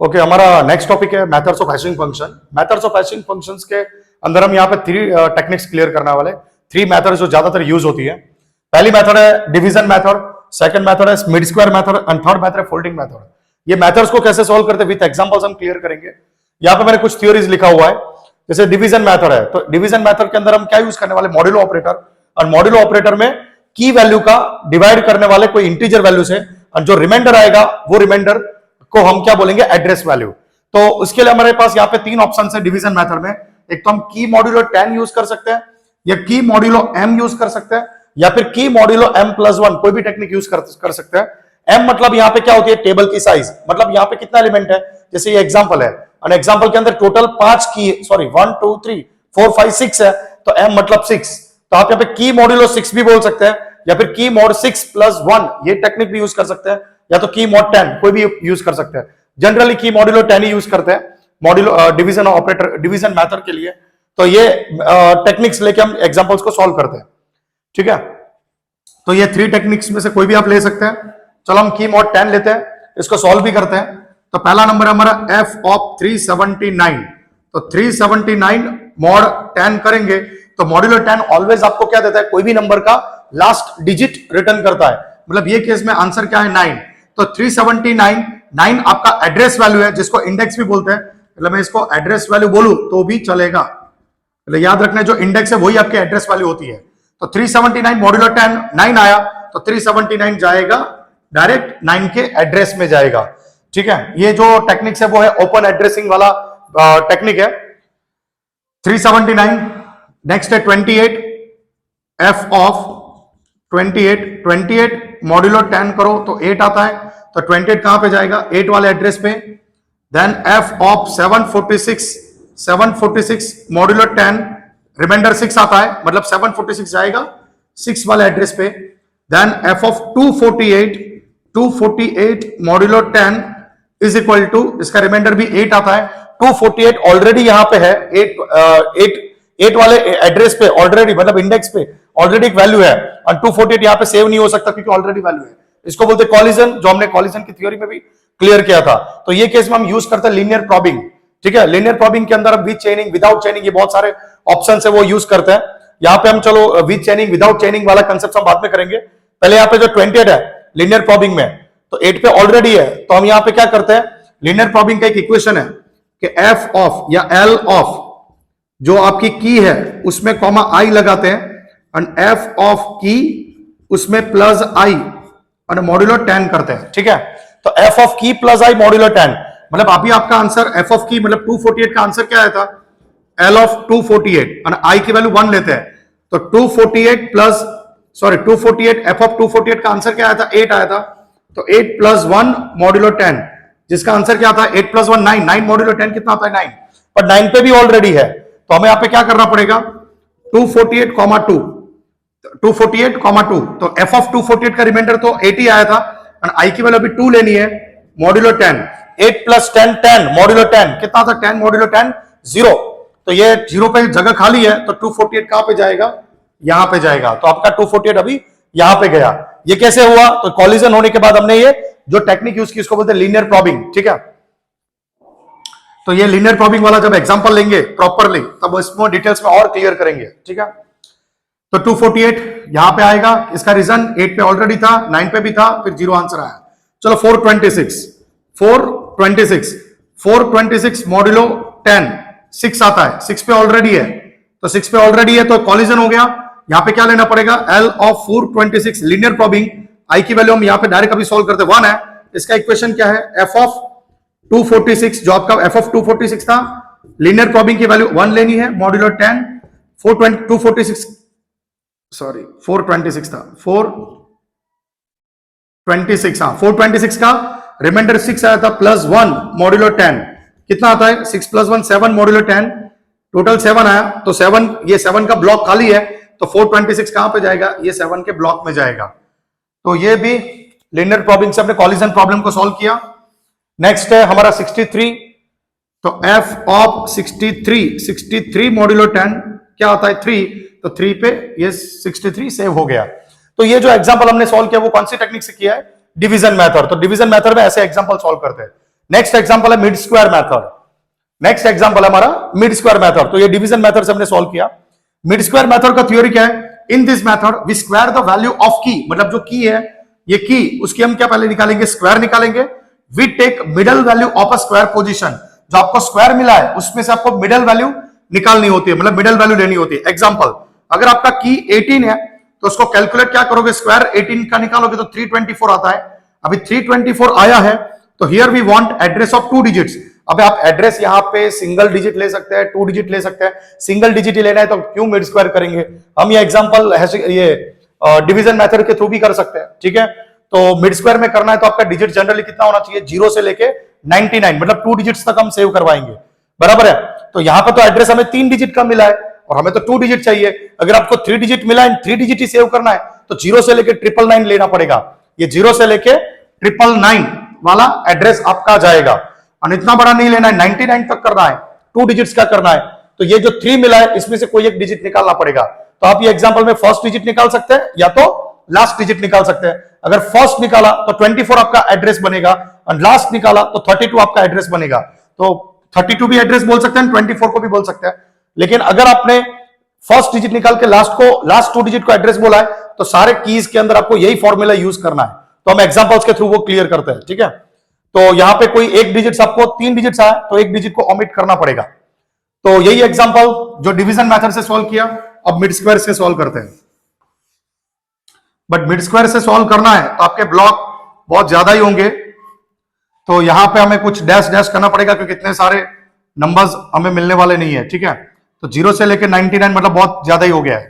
Okay हमारा next topic है methods of hashing function. Methods of hashing functions के अंदर हम यहाँ पे थ्री टेक्निक्स क्लियर करने वाले, थ्री मेथड जो ज्यादातर यूज होती है। पहली मेथड है डिवीजन मेथड, सेकंड मेथड है mid square method and third method है फोल्डिंग मेथड। ये मेथड्स को कैसे सॉल्व करते हैं विद एग्जांपल्स हम क्लियर करेंगे। यहाँ पे मैंने कुछ थ्योरीज लिखा हुआ है। जैसे डिवीजन मेथड है तो डिवीजन मेथड के अंदर हम क्या यूज करने वाले, मॉड्यूलो ऑपरेटर। और मॉड्यूलो ऑपरेटर में की वैल्यू का डिवाइड करने वाले कोई इंटीजर वैल्यू से, और जो रिमाइंडर आएगा वो रिमाइंडर को हम क्या बोलेंगे, एड्रेस वैल्यू। तो उसके लिए हमारे पास यहाँ पे तीन ऑप्शन है डिवीजन मेथड में। एक तो हम की मॉड्यूलो 10 यूज कर सकते हैं, या की मॉड्यूलो m यूज कर सकते हैं, या फिर की मॉड्यूलो m+1 कोई भी टेक्निक यूज कर सकते हैं। m मतलब यहाँ पे क्या होती है, टेबल की साइज, मतलब यहाँ पे कितना एलिमेंट है। जैसे ये एग्जांपल है और एग्जांपल के अंदर टोटल 5 की 1 2 3 4 5 6 है, तो m मतलब 6। तो आप यहाँ पे की मॉड्यूलो 6 भी बोल सकते हैं, या फिर की मॉड 6+1 ये टेक्निक भी यूज कर सकते हैं, या तो की मॉड 10 कोई भी यूज कर सकते हैं। जनरली की मॉड्यूलो 10 ही यूज करते हैं modulo division operator division method के लिए। तो ये टेक्निक्स लेके हम एग्जांपल्स को सॉल्व करते हैं, ठीक है। तो ये थ्री टेक्निक्स में से कोई भी आप ले सकते हैं। चलो हम की मॉड 10 लेते हैं, इसको सॉल्व भी करते हैं। तो पहला नंबर है हमारा f ऑफ 379। तो 379 मॉड 10 करेंगे तो मॉड्यूलो 10 ऑलवेज आपको क्या देता है, कोई भी नंबर का लास्ट डिजिट रिटर्न करता है। मतलब ये केस में आंसर क्या है, 9। तो 379 9 आपका एड्रेस वैल्यू है, जिसको इंडेक्स भी बोलते हैं। मतलब मैं इसको एड्रेस वैल्यू बोलूं तो भी चलेगा। मतलब याद रखना जो इंडेक्स है वही आपकी एड्रेस वैल्यू होती है। तो 379 मॉड्यूलो 10 9 आया, तो 379 जाएगा डायरेक्ट 9 के एड्रेस में जाएगा, ठीक है। ये जो टेक्निक्स है वो है ओपन एड्रेसिंग वाला टेक्निक है। 379 नेक्स्ट है 28 f ऑफ 28 मॉड्यूलो 10 करो तो 8 आता है, तो 28 कहां पे जाएगा, 8 वाले एड्रेस पे। Then f of 746 modulo 10 remainder 6 आता है, मतलब 746 जाएगा 6 वाले एड्रेस पे। Then f of 248 modulo 10 is equal to, इसका रिमाइंडर भी 8 आता है। 248 ऑलरेडी यहां पे है, 8 वाले एड्रेस पे ऑलरेडी, मतलब इंडेक्स पे ऑलरेडी एक वैल्यू है, और 248 यहां पे सेव नहीं हो सकता क्योंकि ऑलरेडी वैल्यू है। इसको बोलते हैं कॉलिजन, जो हमने कॉलिजन की थ्योरी में भी क्लियर किया था। तो ये केस में हम यूज करते हैं लीनियर प्रॉबिंग, ठीक है। लीनियर प्रॉबिंग के अंदर विद चेनिंग विदाउट चेनिंग ये बहुत सारे ऑप्शन है वो यूज करते हैं। यहाँ पे हम चलो विद चेनिंग विदाउट चेनिंग वाला कंसेप्ट हम बाद में करेंगे। पहले यहाँ पे जो 28 है लीनियर प्रॉबिंग में, तो 8 पे ऑलरेडी है, तो हम यहाँ पे क्या करते हैं, लीनियर प्रॉबिंग का एक इक्वेशन है कि f ऑफ या l ऑफ जो आपकी की है उसमें कॉमा i लगाते हैं, और f ऑफ की उसमें प्लस i और मॉड्यूलो 10 करते हैं, ठीक है। तो f ऑफ की प्लस i मॉड्यूलो 10, मतलब अभी आपका आंसर f ऑफ की मतलब 248 का आंसर क्या आया था, l ऑफ 248 और i की वैल्यू 1 लेते हैं, तो 248 f ऑफ 248 का आंसर क्या आया था, 8 आया था। तो 8 + 1 मॉड्यूलो 10, जिसका आंसर क्या था, 8 + 1 9 9 मॉड्यूलो 10 कितना आता है, 9। पर 9 पे भी ऑलरेडी है, तो हमें यहाँ पे क्या करना पड़ेगा, 248, 2, तो f ऑफ 248 का रिमाइंडर तो 8 ही आया था, और i की वैल्यू अभी 2 लेनी है, मॉड्यूलो 10। 8 + 10 10 मॉड्यूलो 10 कितना था, 10 मॉड्यूलो 10 0। तो ये 0 पे जगह खाली है, तो 248 कहां पे जाएगा, यहां पे जाएगा। तो आपका 248 अभी यहां पे गया। ये कैसे हुआ, तो कॉलिजन होने के बाद हमने ये जो टेक्निक यूज की उसको बोलते हैं लीनियर प्रॉबिंग, ठीक है। तो ये लीनियर प्रॉबिंग वाला जब एग्जांपल लेंगे प्रॉपरली तब इसमें डिटेल्स में और क्लियर करेंगे, ठीक है। तो 248 यहां पे आएगा, इसका रीजन 8 पे ऑलरेडी था, 9 पे भी था, फिर 0 आंसर आया। चलो 426 मॉड्यूलो 10 6 आता है, 6 पे ऑलरेडी है, तो 6 पे ऑलरेडी है तो कॉलिजन हो गया। यहां पे क्या लेना पड़ेगा, L of 426 linear probing, i की वैल्यू हम यहां पे डायरेक्ट अभी सॉल्व करते 1 है। इसका इक्वेशन क्या है, f ऑफ 246 जो आपका f ऑफ 246 था, लीनियर प्रॉबिंग की वैल्यू 1 लेनी है, मॉड्यूलो 10 426 था 426, हाँ 426 का रिमाइंडर 6 आया था, +1 मॉड्यूलो 10 कितना आता है, 6 + 1 7 मॉड्यूलो 10 टोटल 7 आया। तो 7, ये 7 का ब्लॉक खाली है, तो 426 कहां पे जाएगा, ये 7 के ब्लॉक में जाएगा। तो ये भी लीनियर प्रॉबिंग से अपने कॉलिजन प्रॉब्लम को सॉल्व किया। नेक्स्ट है हमारा 63। तो f ऑफ 63 मॉड्यूलो 10 क्या आता है, 3। तो 3 पे ये 63 सेव हो गया। तो ये जो एग्जांपल हमने सॉल्व किया वो कौन सी टेक्निक से किया है, डिवीजन मेथड। तो डिवीजन मेथड में ऐसे एग्जांपल सॉल्व करते हैं। नेक्स्ट एग्जांपल है mid square method. Next example है हमारा मिड स्क्वायर मेथड। तो ये डिवीजन मेथड से हमने सॉल्व किया। मिड स्क्वायर मेथड का थ्योरी क्या है? In this method we square the value of key, मतलब जो की है ये की, उसकी हम क्या पहले निकालेंगे? स्क्वायर निकालेंगे। We take middle value of a square position. जो आपको स्क्वायर मिला है उसमें से आपको मिडल वैल्यू निकालनी होती है, मतलब मिडल वैल्यू लेनी होती है। एग्जांपल, अगर आपका की 18 है तो उसको कैलकुलेट क्या करोगे? स्क्वायर 18 का निकालोगे तो 324 आता है। अभी 324 आया है तो here we want address of 2 digits. अब आप एड्रेस यहां पे सिंगल डिजिट ले सकते हैं, 2 डिजिट ले सकते हैं। सिंगल डिजिट ही लेना है तो क्यों मिड स्क्वायर करेंगे? हम ये एग्जांपल ये डिवीजन मेथड के थ्रू भी कर सकते हैं, ठीक है। तो मिड स्क्वायर में करना है तो आपका डिजिट जनरली कितना होना चाहिए? 0 से लेके 99, मतलब 2 डिजिट्स तक हम सेव करवाएंगे, बराबर है। तो यहां पर तो एड्रेस हमें 3 डिजिट का मिला है और हमें तो 2 डिजिट चाहिए। अगर आपको 3 डिजिट मिला है, 3 डिजिट ही सेव करना है तो 0 से लेके 999 लेना पड़ेगा। ये 0 से लेके 999 वाला एड्रेस आपका जाएगा। और इतना बड़ा नहीं लेना है, 99 तक करना है, 2 डिजिट्स का करना है। तो ये जो 3 मिला है इसमें से कोई एक डिजिट निकालना पड़ेगा। तो आप ये एग्जांपल में फर्स्ट डिजिट निकाल सकते हैं या तो लास्ट डिजिट निकाल सकते हैं। अगर फर्स्ट निकाला तो 24 आपका एड्रेस बनेगा और लास्ट निकाला तो 32 आपका एड्रेस बनेगा। तो 32 भी एड्रेस बोल सकते हैं, 24 को भी बोल सकते हैं। लेकिन अगर आपने फर्स्ट डिजिट निकाल के लास्ट 2 डिजिट को एड्रेस बोला है तो सारे कीज के अंदर आपको यही फॉर्मूला यूज करना है। तो हम एग्जांपल्स के थ्रू वो क्लियर करते हैं, ठीक है। तो यहां पे कोई एक डिजिट, आपको 3 डिजिट्स आया तो एक डिजिट को ओमिट करना पड़ेगा। तो यही एग्जांपल जो डिवीजन मेथड से सॉल्व किया, अब मिड स्क्वायर से सॉल्व करते हैं। बट मिड स्क्वायर से सॉल्व करना है तो आपके ब्लॉक बहुत ज्यादा ही होंगे। तो यहां पे हमें कुछ डैश डैश करना पड़ेगा क्योंकि इतने सारे नंबर्स हमें मिलने वाले नहीं है, ठीक है। तो 0 से लेकर 99 मतलब बहुत ज्यादा ही हो गया है,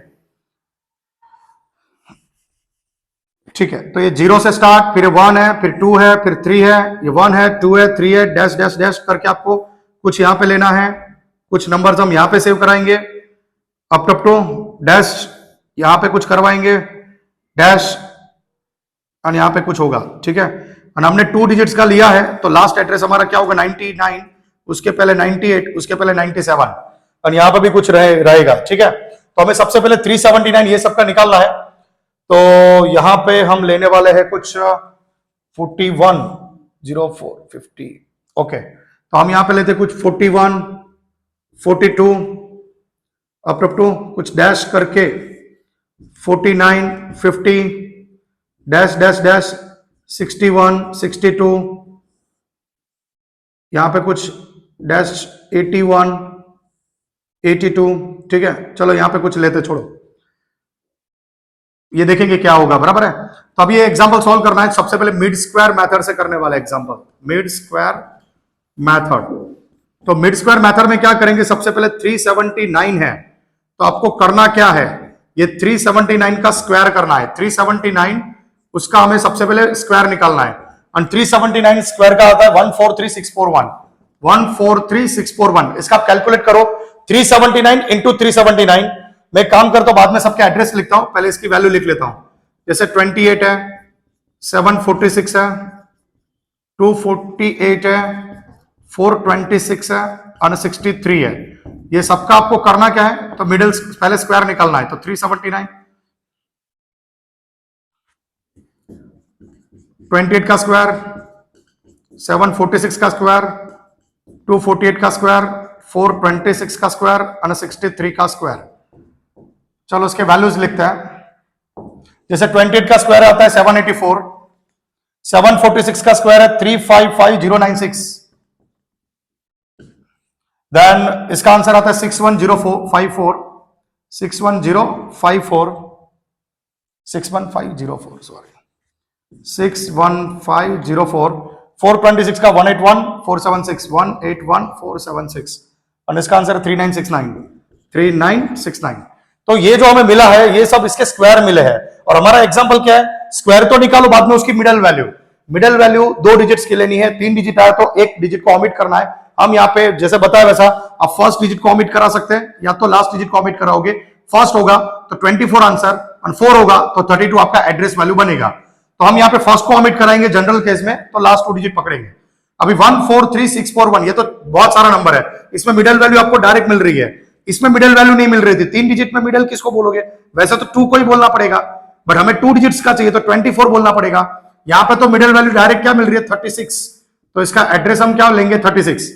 ठीक है। तो ये 0 से स्टार्ट, फिर 1 है, फिर 2 है, फिर 3 है, ये 1 है, 2 है, 3 है, डैश डैश डैश करके आपको कुछ यहां पे लेना है। कुछ नंबर्स हम यहां पे सेव कराएंगे, अप टू डैश यहां पे कुछ करवाएंगे, डैश और यहां पे कुछ होगा, ठीक है। और हमने 2 डिजिट्स का लिया है तो लास्ट एड्रेस हमारा क्या होगा? 99, उसके पहले 98, उसके पहले 97 और यहां पर भी कुछ रहेगा, ठीक है। तो हमें सबसे पहले 379 ये सबका निकालना है। तो यहां पे हम लेने वाले हैं कुछ 41, 04, 50, ओके। तो हम यहां पे लेते कुछ 41, 42 अप टू कुछ डैश करके 49, 50 डैश डैश डैश 61, 62, यहां पे कुछ डैश 81, 82, ठीक है। चलो यहां पे कुछ लेते, छोड़ो, ये देखेंगे क्या होगा, बराबर है। तो अब ये एग्जांपल सॉल्व करना है। सबसे पहले मिड स्क्वायर मेथड से करने वाला एग्जांपल, मिड स्क्वायर मेथड। तो मिड स्क्वायर मेथड में क्या करेंगे? सबसे पहले 379 है तो आपको करना क्या है? ये 379 का स्क्वायर करना है। 379 उसका हमें सबसे पहले स्क्वायर निकालना है और 379 स्क्वायर का आता है 143641, 143641। इसका आप कैलकुलेट करो, 379 इंटू 379। मैं काम करता हूं, बाद में सबके एड्रेस लिखता हूं, पहले इसकी वैल्यू लिख लेता हूं। जैसे 28 है, 746 है, 248 है, 426 है और 63 है। ये सबका आपको करना क्या है? तो मिडिल पहले स्क्वायर निकालना है। तो 379, 28 का स्क्वायर, 746 का स्क्वायर, 248 का स्क्वायर, 426 का स्क्वायर और 63 का स्क्वायर। चलो इसके वैल्यूज लिखते हैं। जैसे 28 का स्क्वायर आता है 784, 746 का स्क्वायर है 355096, देन इसका आंसर आता है 61054, 61054, 61504, सॉरी 61504, 426 का 181 476, 181 476 और इसका आंसर है 3969, 3969। तो ये जो हमें मिला है ये सब इसके स्क्वायर मिले हैं। और हमारा एग्जांपल क्या है? स्क्वायर तो निकालो, बाद में उसकी middle value, middle value 2 digits की लेनी है। 3 डिजिट आया तो एक डिजिट को ओमिट करना है। हम यहाँ पे जैसे बताया वैसा आप फर्स्ट डिजिट को ओमिट करा सकते हैं या तो लास्ट डिजिट को ओमिट कराओगे। फर्स्ट होगा तो 24 आंसर और 4 होगा तो 32 आपका एड्रेस वैल्यू बनेगा। तो हम यहाँ पे फर्स्ट को ओमिट कराएंगे जनरल केस में, तो लास्ट 2 डिजिट पकड़ेंगे। अभी 143641 ये तो बहुत सारा नंबर है, इसमें मिडल वैल्यू आपको डायरेक्ट मिल रही है, इसमें मिडल वैल्यू नहीं मिल रही थी। 3 डिजिट में मिडल किसको बोलोगे? वैसे तो 2 को ही बोलना पड़ेगा, बट हमें 2 डिजिट्स का चाहिए तो 24 बोलना पड़ेगा। यहां पे तो मिडल वैल्यू डायरेक्ट क्या मिल रही है? 36, तो इसका एड्रेस हम क्या लेंगे 36।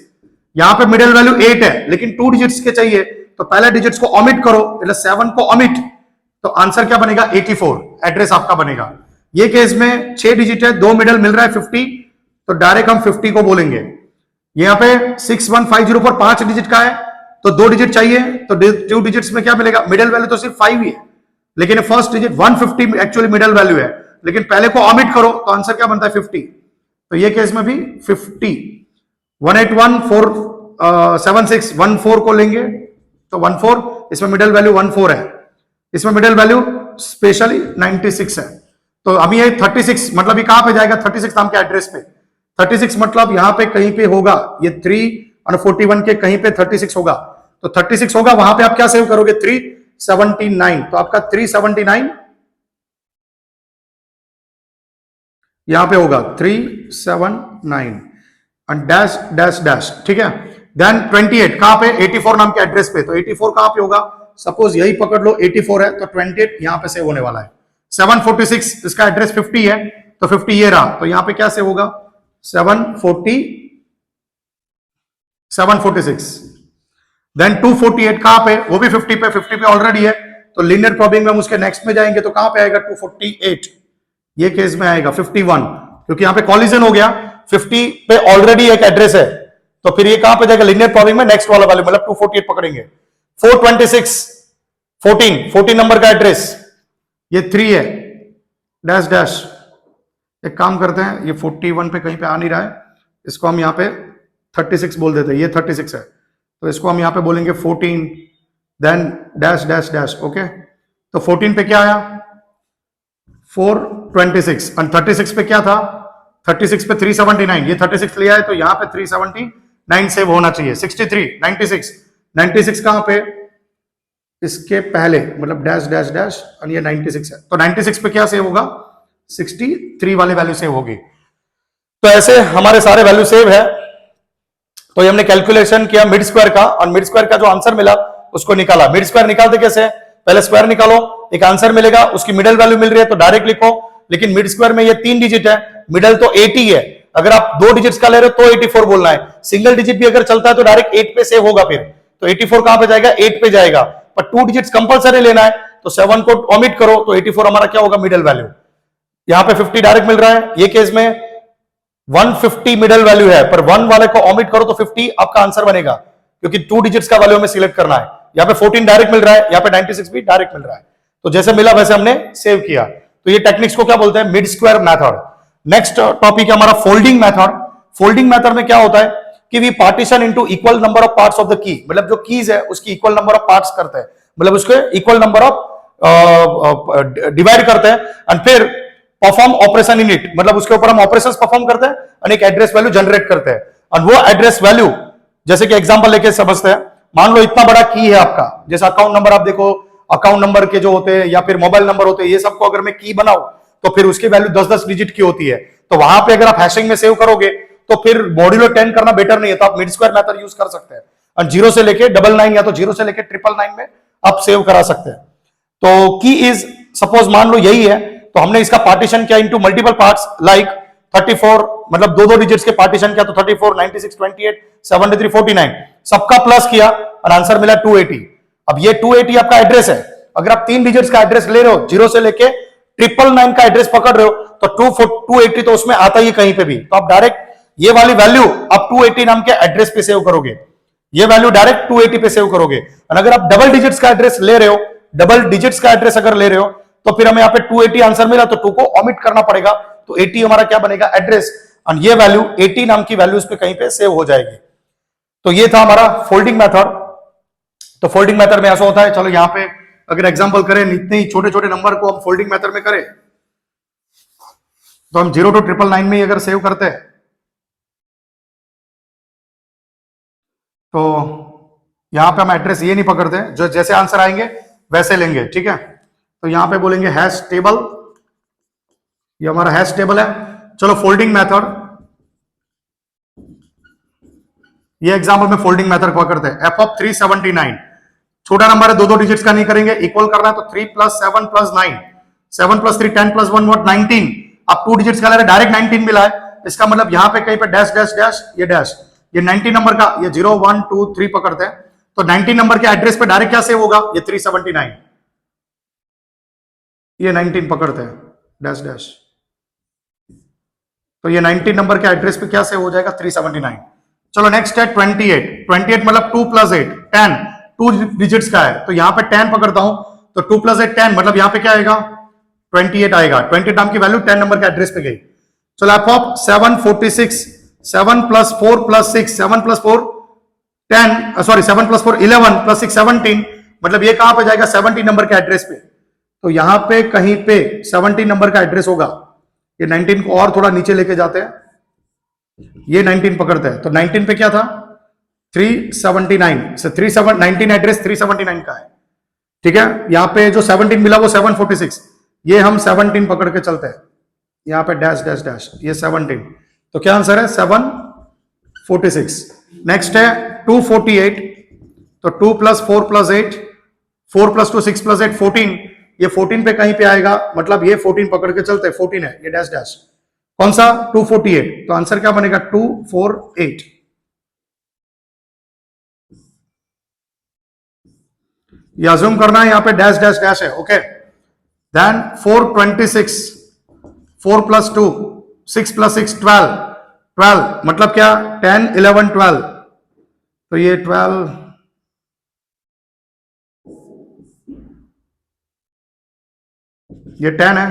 यहां पे मिडिल वैल्यू 8 है लेकिन 2 डिजिट्स के चाहिए, तो पहले डिजिट्स को ओमिट करो, मतलब 7 को ओमिट, तो आंसर क्या बनेगा 84, एड्रेस आपका बनेगा। ये केस में 6 डिजिट है, 2 मिडल मिल रहा है 50, तो डायरेक्ट हम 50 को बोलेंगे। यहाँ पे 61504 पर 5 डिजिट का है, तो 2 डिजिट चाहिए, तो 2 डिजिट्स में क्या मिलेगा, मिडिल वैल्यू तो सिर्फ 5 ही है, लेकिन first digit 150 actually middle value है, लेकिन पहले को ओमिट करो तो आंसर क्या बनता है 50। तो ये केस में भी 50 1814761 को लेंगे, तो 14, इसमें मिडिल वैल्यू 14 है, इसमें मिडिल वैल्यू स्पेशली 96 है। तो अभी ये 36 मतलब ये कहां पे जाएगा 36 नाम के एड्रेस पे, 36 मतलब यहां पे कहीं पे होगा, ये 3 और 41 के कहीं पे 36 होगा, तो 36 होगा, वहां पे आप क्या सेव करोगे 379, तो आपका 379 यहां पे होगा 379 और डैश डैश डैश, ठीक है। देन 28 कहां पे 84 नाम के एड्रेस पे, तो 84 कहां पे होगा, सपोज यही पकड़ लो 84 है, तो 28 यहां पे सेव होने वाला है। 746 इसका एड्रेस 50 है, तो 50 ये रहा, तो यहां पे क्या सेव होगा 746। देन 248 कहां पे, वो भी 50 पे ऑलरेडी है, तो लीनियर प्रोबिंग में हम उसके नेक्स्ट में जाएंगे, तो कहां पे आएगा 248, ये केस में आएगा 51, क्योंकि यहां पे कॉलिजन हो गया, 50 पे ऑलरेडी एक एड्रेस है, तो फिर ये कहां पे जाएगा लीनियर प्रोबिंग में नेक्स्ट वाला वैल्यू, मतलब 248 पकड़ेंगे। 426 14 नंबर का एड्रेस, ये 3 है डैश डैश, एक काम करते हैं, ये 41 पे कहीं पे आ नहीं रहा है, इसको हम यहां पे 36 बोल देते हैं, ये 36 है, तो इसको हम यहां पे बोलेंगे 14 then dash dash dash, okay. तो 14 पे क्या आया 426 और 36 पे क्या था 36 पे 379, ये 36 लिया है, तो यहां पे 379 सेव होना चाहिए। 63 96 कहां पे, इसके पहले मतलब डैश डैश डैश और ये 96 है, तो 96 पे क्या सेव होगा 63 वाली वैल्यू सेव होगी। तो ऐसे हमारे सारे वैल्यू सेव है। तो ये हमने कैलकुलेशन किया मिड स्क्वायर का, और मिड स्क्वायर का जो आंसर मिला उसको निकाला। मिड स्क्वायर निकालते कैसे, पहले स्क्वायर निकालो, एक आंसर मिलेगा, उसकी मिडिल वैल्यू मिल रही है तो डायरेक्ट लिखो, लेकिन मिड स्क्वायर में ये 3 डिजिट है, मिडिल तो 80 है, अगर आप 2 डिजिट्स का ले रहे हो तो 84 बोलना है, सिंगल डिजिट भी अगर चलता है तो डायरेक्ट 8 पे सेव होगा, फिर तो 84 कहां पे जाएगा 8 पे जाएगा, पर 2 डिजिट्स कंपलसरी लेना है, तो 7 को ओमिट करो, तो 84 हमारा क्या होगा मिडिल वैल्यू। यहां पे 50 डायरेक्ट मिल रहा है, ये केस में 150 मिडिल वैल्यू है, पर 1 वाले को ओमिट करो तो 50 आपका आंसर बनेगा, क्योंकि 2 डिजिट्स का वैल्यू हमें सिलेक्ट करना है। यहां पे 14 डायरेक्ट मिल रहा है, यहां पे 96 भी डायरेक्ट मिल रहा है, तो जैसे मिला वैसे हमने सेव किया। तो ये टेक्निक्स को क्या बोलते हैं mid square method. Next topic है हमारा फोल्डिंग मेथड। फोल्डिंग मेथड में क्या होता है कि we partition into equal number of parts of the की, मतलब जो कीज है उसकी इक्वल नंबर ऑफ पार्ट्स करते हैं, मतलब उसके इक्वल नंबर ऑफ डिवाइड करते हैं, एंड फिर परफॉर्म ऑपरेशन इन इट, मतलब उसके ऊपर हम ऑपरेशंस परफॉर्म करते हैं और एक एड्रेस वैल्यू जनरेट करते हैं। और वो एड्रेस वैल्यू जैसे कि एग्जांपल लेके समझते हैं, मान लो इतना बड़ा की है आपका, जैसे अकाउंट नंबर आप देखो, अकाउंट नंबर के जो होते हैं या फिर मोबाइल नंबर होते हैं, ये सबको अगर मैं की बनाऊं तो फिर उसकी वैल्यू 10-10 डिजिट की होती है, तो वहां पे अगर आप हैशिंग में सेव करोगे तो फिर मॉड्यूलो 10 करना बेटर नहीं है, तो आप मिड स्क्वायर मेथड यूज कर सकते हैं, और 0 से लेके 99 या तो 0 से लेके 999 में आप सेव करा सकते हैं। तो की इज सपोज मान लो यही है, तो हमने इसका पार्टीशन किया इनटू मल्टीपल पार्ट्स, लाइक 34 मतलब 2-2 डिजिट्स के पार्टीशन किया, तो 34 96 28 73 49 सबका प्लस किया और आंसर मिला 280। अब ये 280 आपका एड्रेस है, अगर आप 3 डिजिट्स का एड्रेस ले रहे हो 0 से लेके 999 का एड्रेस पकड़ रहे हो, तो 280 तो उसमें आता ही कहीं पे भी, तो आप डायरेक्ट ये वाली वैल्यू आप 280 नाम के एड्रेस पे सेव करोगे, ये वैल्यू डायरेक्ट 280 पे सेव करोगे। और अगर आप डबल डिजिट्स का एड्रेस ले रहे हो, डबल डिजिट्स का एड्रेस अगर ले रहे हो, तो फिर हमें यहाँ पे 280 आंसर मिला, तो 2 को ओमिट करना पड़ेगा, तो 80 हमारा क्या बनेगा एड्रेस, और ये वैल्यू 80 नाम की वैल्यू उस पे कहीं पे सेव हो जाएगी। तो ये था हमारा फोल्डिंग मेथड। तो फोल्डिंग मेथड में ऐसा होता है, चलो यहां पे अगर एग्जांपल करें, इतने ही छोटे छोटे नंबर को हम फोल्डिंग मेथड में करें, तो हम 0 to 999 में अगर सेव करते हैं, तो यहां पे हम एड्रेस ये नहीं पकड़ते, जो जैसे आंसर आएंगे वैसे लेंगे, ठीक है। तो यहां पे बोलेंगे हैश टेबल, ये हमारा हैश टेबल है। चलो फोल्डिंग मेथड, ये एग्जांपल में फोल्डिंग मेथड को करते हैं, f of 379 छोटा नंबर है, 2-2 डिजिट्स का नहीं करेंगे, इक्वल करना है, तो 3 + 7 + 9 7 + 3 10 + 1 व्हाट 19, आप 2 डिजिट्स का ले रहे डायरेक्ट 19 मिला है, इसका मतलब यहां पे कहीं पे डैश डैश डैश ये डैश, ये 19 नंबर का ये 0 1 2 3 पकड़ते हैं, तो 19 नंबर के एड्रेस पे डायरेक्ट क्या सेव होगा, ये 379, ये 19 पकड़ते हैं डैश डैश, तो ये 19 नंबर के एड्रेस पे क्या सेव हो जाएगा, 379। चलो नेक्स्ट है 28, 28 मतलब 2 + 8 10, 2 डिजिट्स का है, तो यहां पे 10 पकड़ता हूं, तो 2 + 8 10, मतलब यहां पे क्या आएगा 28 आएगा, 28 नाम की वैल्यू 10 नंबर के एड्रेस पे गई। चलो एफ 746, 7 + 4 + 6, 7 + 4 10, सॉरी 7 + 4 11 + 6 17, मतलब ये कहां पे जाएगा 70 नंबर के एड्रेस पे, तो यहां पे कहीं पे 70 नंबर का एड्रेस होगा। ये 19 को और थोड़ा नीचे लेके जाते हैं, ये 19 पकड़ते हैं, तो 19 पे क्या था 379 से 19 एड्रेस 379 का है, ठीक है। यहां पे जो 17 मिला वो 746, ये हम 17 पकड़ के चलते हैं, यहां पे डैश डैश डैश, ये 17, तो क्या आंसर है 746। नेक्स्ट है 248, तो 2 + 4 + 8, 4 + 2 6 + 8 14, ये 14 पे कहीं पे आएगा, मतलब ये 14 पकड़ के चलते हैं, 14 है ये डैश डैश, कौन सा 248, तो आंसर क्या बनेगा 248। ये अज्यूम करना है यहां पे डैश डैश डैश है, ओके। देन 426, 4 + 2 6 + 6 12, 12 मतलब क्या 10 11 12, तो ये 12, ये 10 है।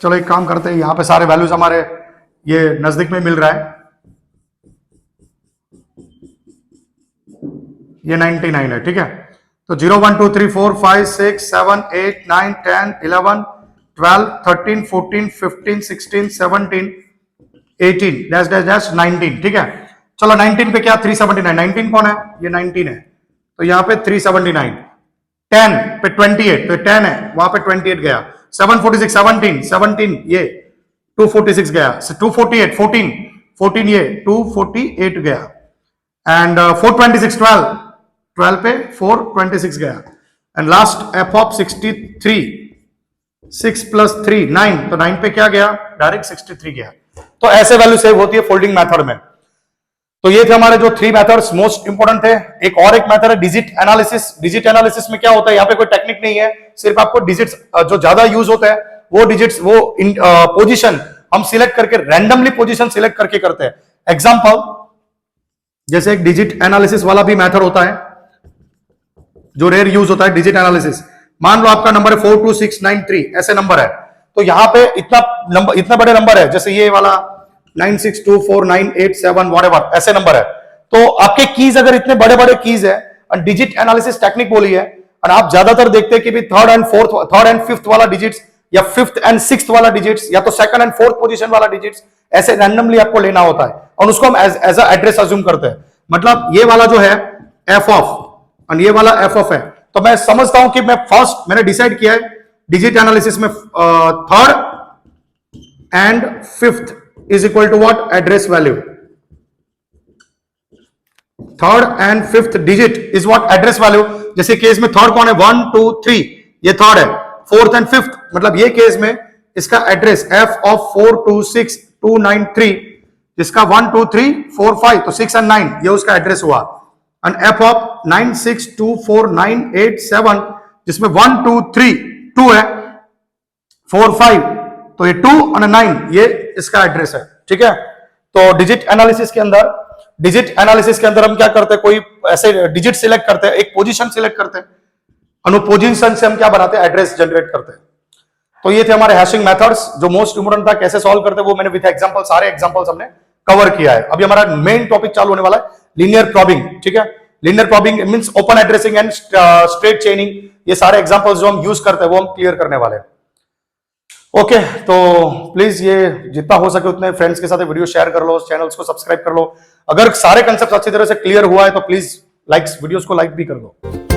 चलो एक काम करते हैं, यहां पे सारे वैल्यूज हमारे ये नजदीक में मिल रहा है, ये 99 है, ठीक है। तो 0 1 2 3 4 5 6 7 8 9 10 11 12 13 14 15 16 17 18 डैश डैश डैश 19, ठीक है। चलो 19 पे क्या 379, 19 कौन है, ये 19 है, तो यहां पे 379। 10 पे 28, तो 10 है, वहां पे 28 गया। 746 17, 17 ये 246 गया, 248 14, 14 ये 248 गया, एंड 426 12, 12 पे 426 गया, एंड लास्ट एफ 63, 6 + 3 9, तो 9 पे क्या गया डायरेक्ट 63 गया। तो ऐसे वैल्यू सेव होती है फोल्डिंग मेथड में। तो ये थे हमारे जो 3 मेथड्स मोस्ट इंपोर्टेंट थे। एक मेथड है डिजिट एनालिसिस। डिजिट एनालिसिस में क्या होता है, यहाँ पे कोई टेक्निक नहीं है, सिर्फ आपको डिजिट्स जो ज्यादा यूज होता है वो डिजिट्स, वो पोजीशन हम सिलेक्ट करके रैंडमली पोजीशन सिलेक्ट करके करते हैं। एग्जांपल जैसे एक डिजिट एनालिसिस वाला भी मेथड होता है जो रेयर यूज होता है डिजिट एनालिसिस। मान लो आपका नंबर है 42693, ऐसे नंबर है, तो यहां पे इतना बड़े नंबर है, जैसे ये वाला 962498 व्हाटएवर ऐसे नंबर है, तो आपके कीज अगर इतने बड़े बड़े कीज है और डिजिट एनालिसिस टेक्निक बोली है, और आप ज्यादातर देखते हैं कि भी थर्ड एंड फिफ्थ वाला डिजिट्स, या 5th and 6th वाला डिजिट्स, या तो 2nd and 4th पोजीशन वाला डिजिट्स ऐसे रैंडमली आपको लेना होता है, और उसको हम एज अ एड्रेस अज्यूम करते हैं। मतलब ये वाला जो है एफ ऑफ और ये वाला एफ ऑफ है, तो मैं समझता हूं कि मैं फर्स्ट मैंने डिसाइड किया है डिजिट एनालिसिस में 3rd and 5th is equal to what, address value। 3rd and 5th digit is what, address value। जैसे केस में 3rd कौन है 1 2 3, ये 3rd है। 4th and 5th मतलब ये केस में इसका एड्रेस f of 426293, जिसका 1 2 3 4 5, तो 6 and 9 ये उसका एड्रेस हुआ, एंड f of 962498 जिसमें 1 2 3 2 है, 4 5, तो ये 2 और 9 ये इसका एड्रेस है, ठीक है। तो डिजिट एनालिसिस के अंदर हम क्या करते हैं, कोई ऐसे डिजिट सिलेक्ट करते हैं, एक पोजीशन सिलेक्ट करते हैं, अनुपोजिशन से हम क्या बनाते हैं, एड्रेस जनरेट करते हैं। तो ये थे हमारे हैशिंग मेथड्स जो मोस्ट इंपोर्टेंट था, कैसे सॉल्व करते हैं वो मैंने विद एग्जांपल सारे एग्जांपल्स हमने कवर किया है। अभी हमारा मेन टॉपिक चालू होने वाला है लीनियर प्रॉबिंग, ठीक है। Linear probing means open addressing and straight चेनिंग, ये सारे एग्जांपल्स जो हम यूज करते हैं वो हम क्लियर करने वाले हैं। ओके, तो प्लीज ये जितना हो सके उतने फ्रेंड्स के साथ वीडियो शेयर कर लो, चैनल्स को सब्सक्राइब कर लो। अगर सारे कंसेप्ट अच्छी तरह से क्लियर हुआ है तो प्लीज वीडियोस को लाइक भी कर दो।